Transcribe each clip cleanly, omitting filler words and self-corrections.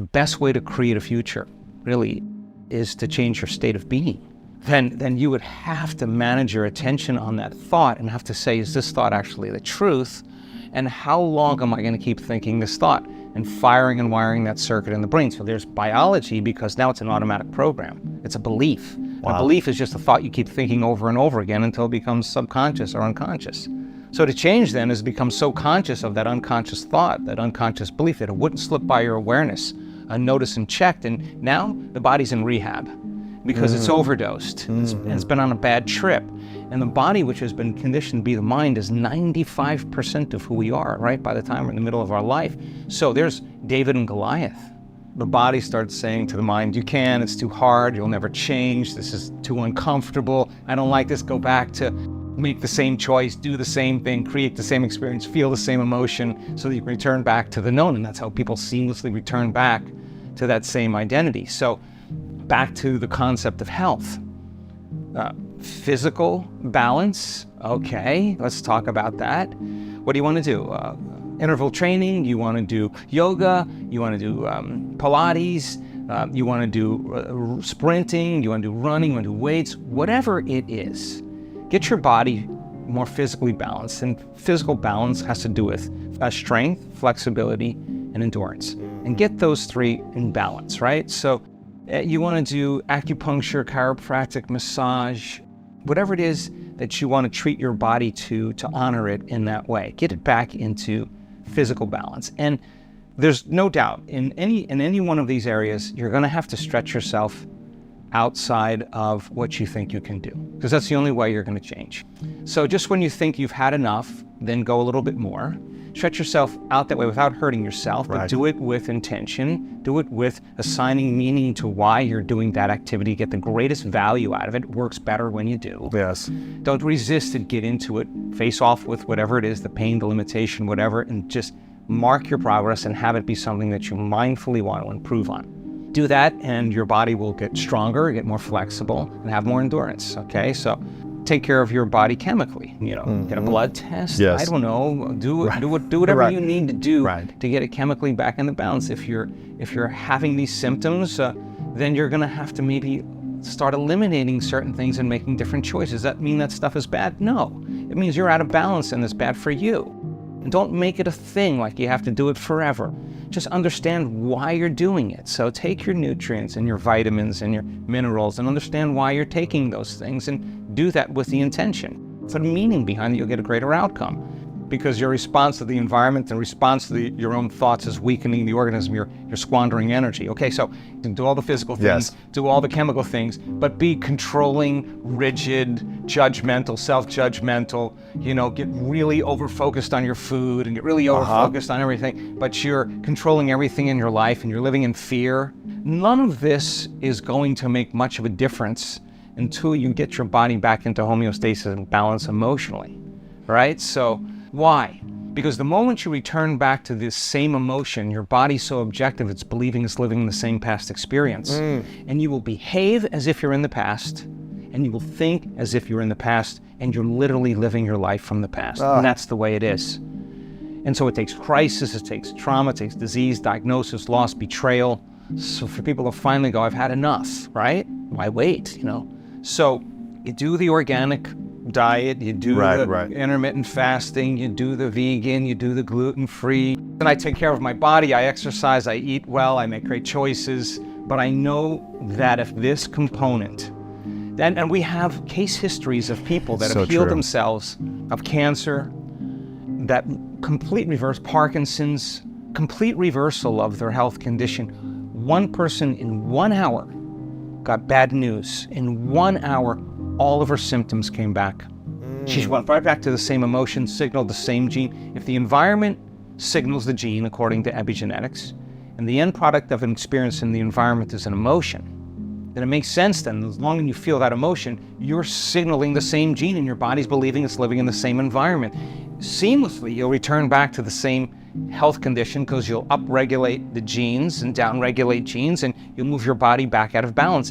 the best way to create a future really is to change your state of being, then you would have to manage your attention on that thought and have to say, is this thought actually the truth? And how long am I going to keep thinking this thought and firing and wiring that circuit in the brain? So there's biology, because now it's an automatic program. It's a belief. Wow. A belief is just a thought you keep thinking over and over again until it becomes subconscious or unconscious. So to change then is to become so conscious of that unconscious thought, that unconscious belief, that it wouldn't slip by your awareness, unnoticed and checked. And now the body's in rehab because it's overdosed. It's been on a bad trip. And the body, which has been conditioned to be the mind, is 95% of who we are, right? By the time we're in the middle of our life. So there's David and Goliath. The body starts saying to the mind, you can, it's too hard, you'll never change, this is too uncomfortable, I don't like this, go back to make the same choice, do the same thing, create the same experience, feel the same emotion, so that you can return back to the known. And that's how people seamlessly return back to that same identity. So back to the concept of health. Physical balance, okay, let's talk about that. What do you want to do? Interval training, you want to do yoga, you want to do Pilates, you want to do sprinting, you want to do running, you want to do weights, whatever it is. Get your body more physically balanced, and physical balance has to do with strength, flexibility, and endurance. And get those three in balance, right? So you want to do acupuncture, chiropractic, massage, whatever it is that you want to treat your body to honor it in that way. Get it back into physical balance. And there's no doubt in any one of these areas, you're going to have to stretch yourself outside of what you think you can do, because that's the only way you're going to change. So just when you think you've had enough, then go a little bit more. Stretch yourself out that way without hurting yourself, but do it with intention. Do it with assigning meaning to why you're doing that activity. Get the greatest value out of it. It works better when you do. Yes. Don't resist it. Get into it. Face off with whatever it is, the pain, the limitation, whatever, and just mark your progress and have it be something that you mindfully want to improve on. Do that and your body will get stronger, get more flexible, and have more endurance, okay? So take care of your body chemically, you know, get a blood test, I don't know, do whatever you need to do to get it chemically back into balance. If you're having these symptoms, then you're gonna have to maybe start eliminating certain things and making different choices. Does that mean that stuff is bad? No, it means you're out of balance and it's bad for you. And don't make it a thing like you have to do it forever. Just understand why you're doing it. So take your nutrients and your vitamins and your minerals and understand why you're taking those things and do that with the intention. Put a meaning behind it, you'll get a greater outcome. Because your response to the environment and response to your own thoughts is weakening the organism, you're squandering energy. Okay, so do all the physical things, do all the chemical things, but be controlling, rigid, judgmental, self-judgmental, you know, get really over-focused on your food and get really over-focused on everything, but you're controlling everything in your life and you're living in fear. None of this is going to make much of a difference until you get your body back into homeostasis and balance emotionally, right? So, why? Because the moment you return back to this same emotion, your body's so objective, it's believing it's living the same past experience. And you will behave as if you're in the past, and you will think as if you're in the past, and you're literally living your life from the past. And that's the way it is. And so it takes crisis, it takes trauma, it takes disease, diagnosis, loss, betrayal. So for people to finally go, I've had enough, right? Why wait, you know? So you do the organic diet, you do the intermittent fasting, you do the vegan, you do the gluten-free. And I take care of my body, I exercise, I eat well, I make great choices. But I know that if this component, and we have case histories of people that have healed themselves of cancer, that complete reverse, Parkinson's, complete reversal of their health condition. One person in 1 hour got bad news. In 1 hour, all of her symptoms came back. She went right back to the same emotion, signaled the same gene. If the environment signals the gene according to epigenetics, and the end product of an experience in the environment is an emotion, then it makes sense then, as long as you feel that emotion, you're signaling the same gene and your body's believing it's living in the same environment. Seamlessly, you'll return back to the same health condition because you'll upregulate the genes and downregulate genes, and you'll move your body back out of balance.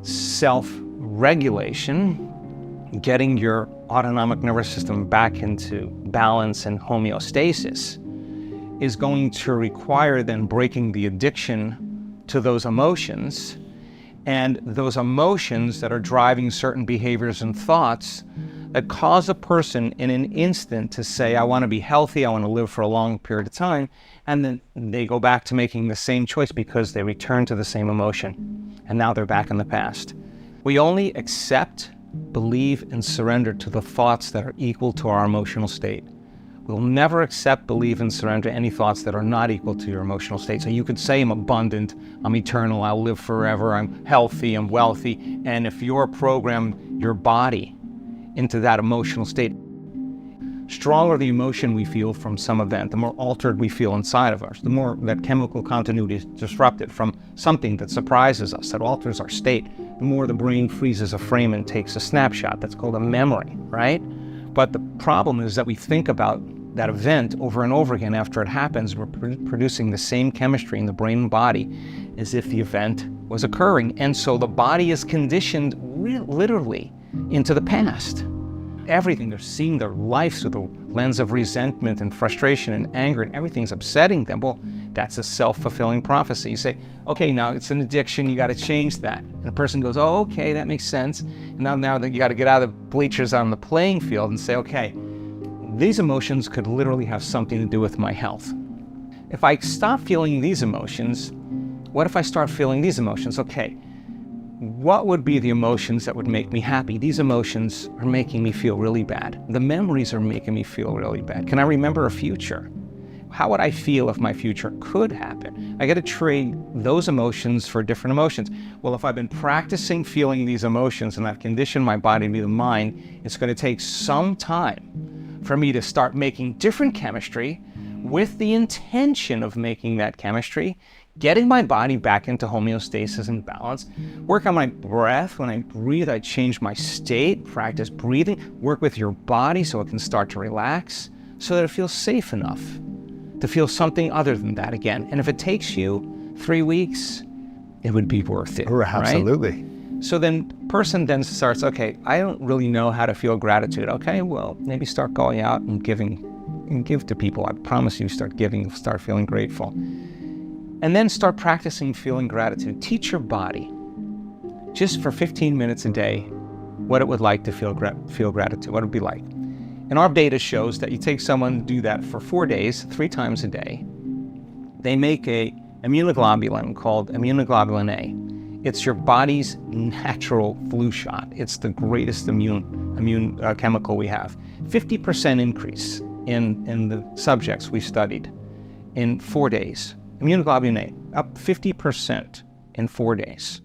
Self-regulation, getting your autonomic nervous system back into balance and homeostasis, is going to require then breaking the addiction to those emotions, and those emotions that are driving certain behaviors and thoughts that cause a person in an instant to say, I want to be healthy, I want to live for a long period of time, and then they go back to making the same choice because they return to the same emotion, and now they're back in the past. We only accept, believe, and surrender to the thoughts that are equal to our emotional state. We'll never accept, believe, and surrender any thoughts that are not equal to your emotional state. So you could say, I'm abundant, I'm eternal, I'll live forever, I'm healthy, I'm wealthy, and if you're programmed your body into that emotional state, stronger the emotion we feel from some event, the more altered we feel inside of us, the more that chemical continuity is disrupted from something that surprises us, that alters our state, the more the brain freezes a frame and takes a snapshot. That's called a memory, right? But the problem is that we think about that event over and over again after it happens. We're producing the same chemistry in the brain and body as if the event was occurring. And so the body is conditioned literally into the past. Everything, they're seeing their life through the lens of resentment and frustration and anger, and everything's upsetting them. Well, that's a self-fulfilling prophecy. You say, okay, now it's an addiction, you got to change that. And the person goes, oh, okay, that makes sense. And now that you got to get out of the bleachers on the playing field and say, okay, these emotions could literally have something to do with my health. If I stop feeling these emotions, what if I start feeling these emotions? Okay, what would be the emotions that would make me happy? These emotions are making me feel really bad. The memories are making me feel really bad. Can I remember a future? How would I feel if my future could happen? I got to trade those emotions for different emotions. Well, if I've been practicing feeling these emotions and I've conditioned my body to be the mind, it's going to take some time for me to start making different chemistry with the intention of making that chemistry, getting my body back into homeostasis and balance, work on my breath. When I breathe, I change my state, practice breathing, work with your body so it can start to relax, so that it feels safe enough to feel something other than that again. And if it takes you 3 weeks, it would be worth it. Absolutely. Right? So then person then starts, okay, I don't really know how to feel gratitude. Okay, well, maybe start going out and giving, and give to people. I promise you, start giving, start feeling grateful. And then start practicing feeling gratitude. Teach your body, just for 15 minutes a day, what it would like to feel gratitude, what it would be like. And our data shows that you take someone, do that for 4 days, 3 times a day. They make a immunoglobulin called immunoglobulin A. It's your body's natural flu shot. It's the greatest immune chemical we have. 50% increase in the subjects we studied in 4 days. Immunoglobulin A, up 50% in 4 days.